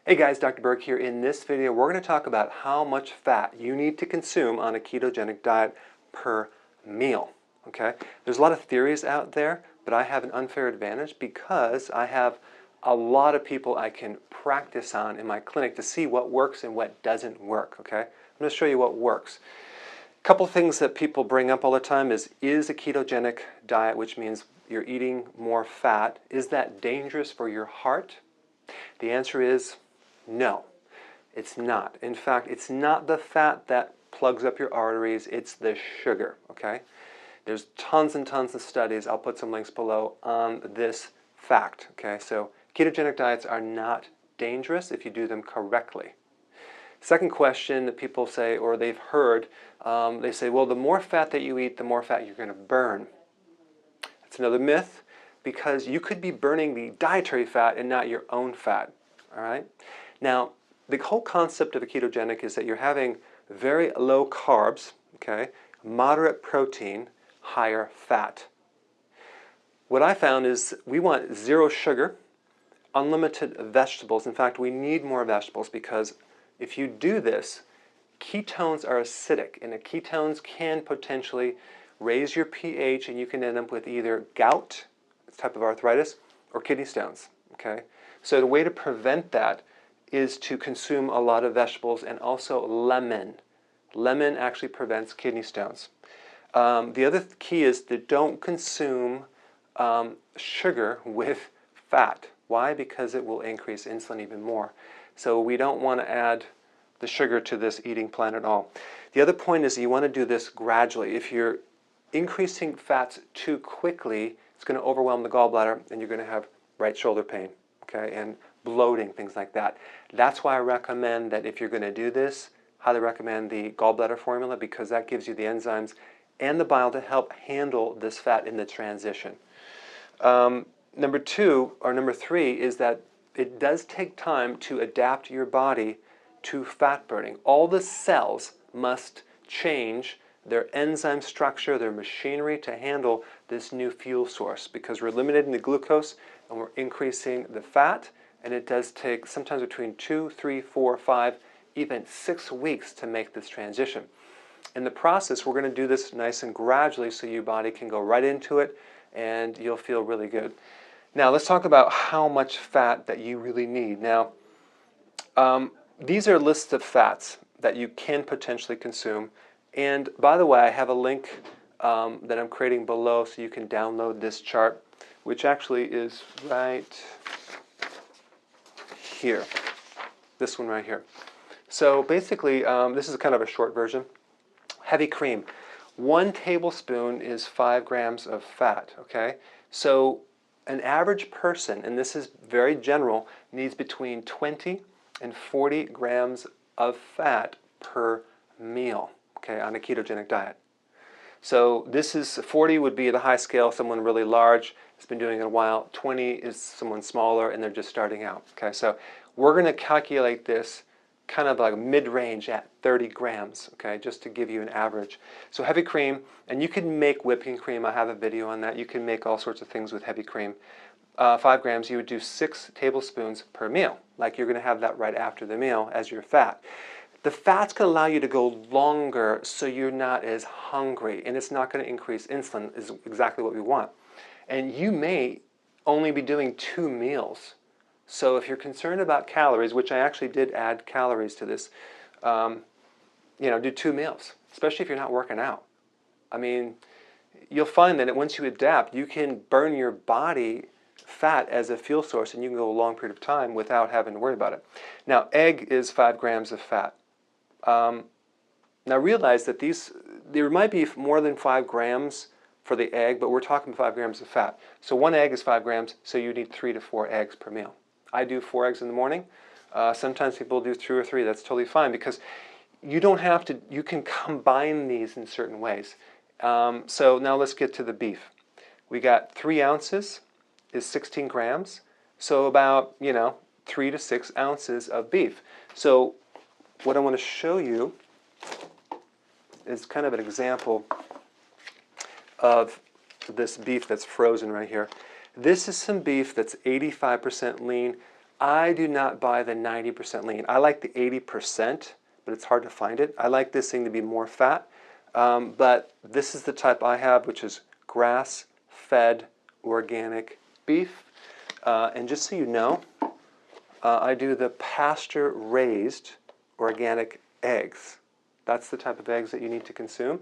Hey guys, Dr. Berg here. In this video, we're going to talk about how much fat you need to consume on a ketogenic diet per meal. Okay? There's a lot of theories out there, but I have an unfair advantage because I have a lot of people I can practice on in my clinic to see what works and what doesn't work. Okay? I'm going to show you what works. A couple things that people bring up all the time is a ketogenic diet, which means you're eating more fat, is that dangerous for your heart? The answer is no, it's not. In fact, it's not the fat that plugs up your arteries, it's the sugar, okay? There's tons and tons of studies, I'll put some links below, on this fact, okay? So ketogenic diets are not dangerous if you do them correctly. Second question that people say, or they've heard, they say, well, the more fat that you eat, the more fat you're going to burn. That's another myth, because you could be burning the dietary fat and not your own fat, all right? Now, the whole concept of a ketogenic is that you're having very low carbs, okay, moderate protein, higher fat. What I found is we want zero sugar, unlimited vegetables. In fact, we need more vegetables because if you do this, ketones are acidic, and the ketones can potentially raise your pH, and you can end up with either gout, type of arthritis, or kidney stones, okay? So the way to prevent that is to consume a lot of vegetables and also lemon. Lemon actually prevents kidney stones. The other key is to don't consume sugar with fat. Why? Because it will increase insulin even more. So we don't want to add the sugar to this eating plan at all. The other point is you want to do this gradually. If you're increasing fats too quickly, it's going to overwhelm the gallbladder and you're going to have right shoulder pain, okay, and bloating, things like that. That's why I recommend that if you're going to do this, highly recommend the gallbladder formula because that gives you the enzymes and the bile to help handle this fat in the transition. Number three is that it does take time to adapt your body to fat burning. All the cells must change their enzyme structure, their machinery to handle this new fuel source because we're eliminating the glucose and we're increasing the fat, and it does take sometimes between 2, 3, 4, 5, even 6 weeks to make this transition. In the process, we're going to do this nice and gradually so your body can go right into it and you'll feel really good. Now let's talk about how much fat that you really need. Now, these are lists of fats that you can potentially consume. And by the way, I have a link that I'm creating below so you can download this chart, which actually is right here. This one right here. So basically, this is kind of a short version. Heavy cream. 1 tablespoon is 5 grams of fat, okay? So an average person, and this is very general, needs between 20 and 40 grams of fat per meal, okay, on a ketogenic diet. So this is 40 would be the high scale, someone really large has been doing it a while. 20 is someone smaller and they're just starting out, okay? So we're going to calculate this kind of like mid-range at 30 grams, okay, just to give you an average. So heavy cream, and you can make whipping cream. I have a video on that. You can make all sorts of things with heavy cream. 5 grams, you would do 6 tablespoons per meal, like you're going to have that right after the meal as your fat. The fat's going to allow you to go longer so you're not as hungry, and it's not going to increase insulin, is exactly what we want. And you may only be doing 2 meals. So if you're concerned about calories, which I actually did add calories to this, do 2 meals, especially if you're not working out. I mean, you'll find that once you adapt, you can burn your body fat as a fuel source and you can go a long period of time without having to worry about it. Now, egg is 5 grams of fat. Now realize that there might be more than 5 grams for the egg, but we're talking 5 grams of fat. So 1 egg is 5 grams, so you need 3 to 4 eggs per meal. I do 4 eggs in the morning. Sometimes people do 2 or 3. That's totally fine because you don't have to, you can combine these in certain ways. So now let's get to the beef. We got 3 ounces is 16 grams. So about, 3 to 6 ounces of beef. So what I want to show you is kind of an example of this beef that's frozen right here. This is some beef that's 85% lean. I do not buy the 90% lean. I like the 80%, but it's hard to find it. I like this thing to be more fat, but this is the type I have, which is grass-fed organic beef. And just so you know, I do the pasture-raised organic eggs. That's the type of eggs that you need to consume.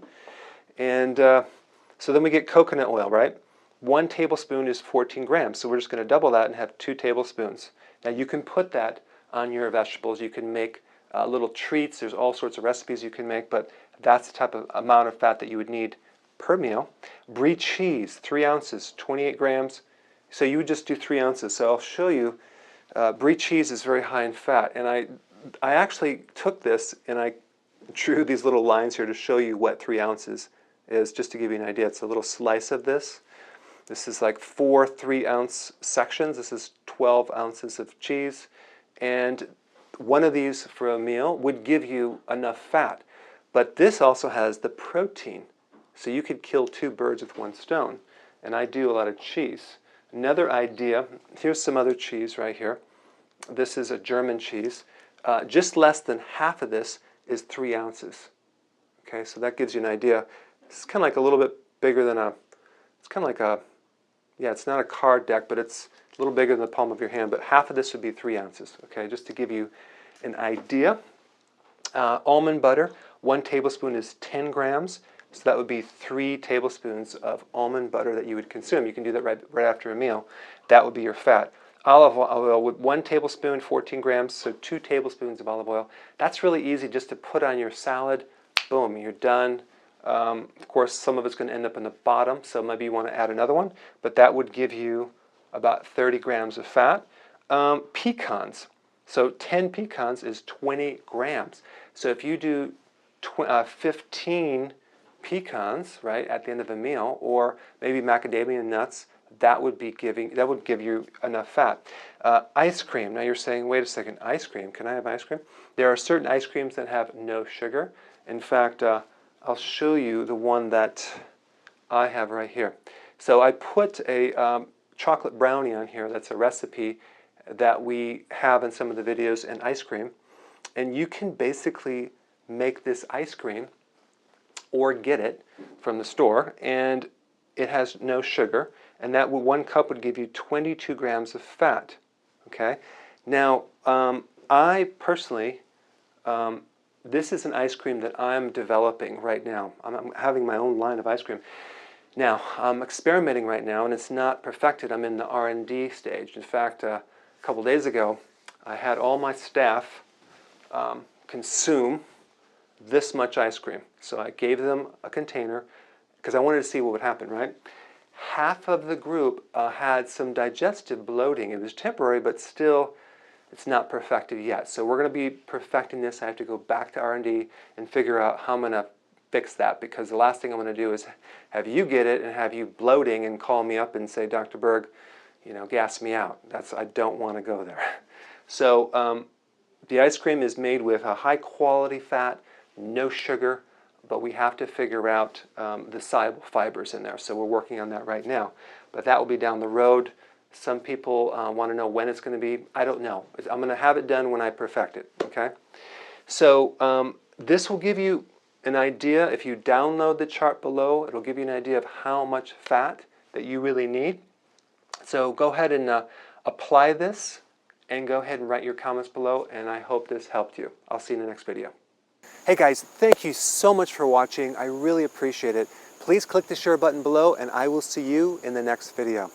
And so then we get coconut oil, right? 1 tablespoon is 14 grams, so we're just going to double that and have 2 tablespoons. Now you can put that on your vegetables. You can make little treats. There's all sorts of recipes you can make, but that's the type of amount of fat that you would need per meal. Brie cheese, 3 ounces, 28 grams. So you would just do 3 ounces. So I'll show you. Brie cheese is very high in fat, and I actually took this and I drew these little lines here to show you what 3 ounces is, just to give you an idea. It's a little slice of this. This is like 4 3-ounce sections. This is 12 ounces of cheese. And one of these for a meal would give you enough fat. But this also has the protein. So you could kill 2 birds with 1 stone. And I do a lot of cheese. Another idea, here's some other cheese right here. This is a German cheese. Just less than half of this is 3 ounces. Okay, so that gives you an idea. It's kind of like a little bit bigger than it's kind of like yeah, it's not a card deck, but it's a little bigger than the palm of your hand, but half of this would be 3 ounces, okay, just to give you an idea. Almond butter, 1 tablespoon is 10 grams, so that would be 3 tablespoons of almond butter that you would consume. You can do that right after a meal. That would be your fat. Olive oil, with 1 tablespoon, 14 grams, so 2 tablespoons of olive oil. That's really easy just to put on your salad. Boom, you're done. Of course, some of it's going to end up in the bottom, so maybe you want to add another one, but that would give you about 30 grams of fat. Pecans, so 10 pecans is 20 grams. So if you do 15 pecans, right, at the end of a meal, or maybe macadamia nuts, that would give you enough fat. Ice cream. Now you're saying, wait a second, ice cream? Can I have ice cream? There are certain ice creams that have no sugar. In fact, I'll show you the one that I have right here. So I put a chocolate brownie on here. That's a recipe that we have in some of the videos, and ice cream. And you can basically make this ice cream or get it from the store, and it has no sugar, and that 1 cup would give you 22 grams of fat. Okay. Now, I personally, this is an ice cream that I'm developing right now. I'm having my own line of ice cream. Now, I'm experimenting right now, and it's not perfected. I'm in the R&D stage. In fact, a couple days ago, I had all my staff consume this much ice cream. So I gave them a container because I wanted to see what would happen, right? Half of the group had some digestive bloating. It was temporary, but still, it's not perfected yet. So we're going to be perfecting this. I have to go back to R&D and figure out how I'm going to fix that, because the last thing I'm going to do is have you get it and have you bloating and call me up and say, Dr. Berg, you know, gas me out. I don't want to go there. So the ice cream is made with a high quality fat, no sugar, but we have to figure out the soluble fibers in there. So we're working on that right now. But that will be down the road. Some people want to know when it's going to be. I don't know. I'm going to have it done when I perfect it. Okay. So this will give you an idea. If you download the chart below, it'll give you an idea of how much fat that you really need. So go ahead and apply this, and go ahead and write your comments below, and I hope this helped you. I'll see you in the next video. Hey guys, thank you so much for watching. I really appreciate it. Please click the share button below, and I will see you in the next video.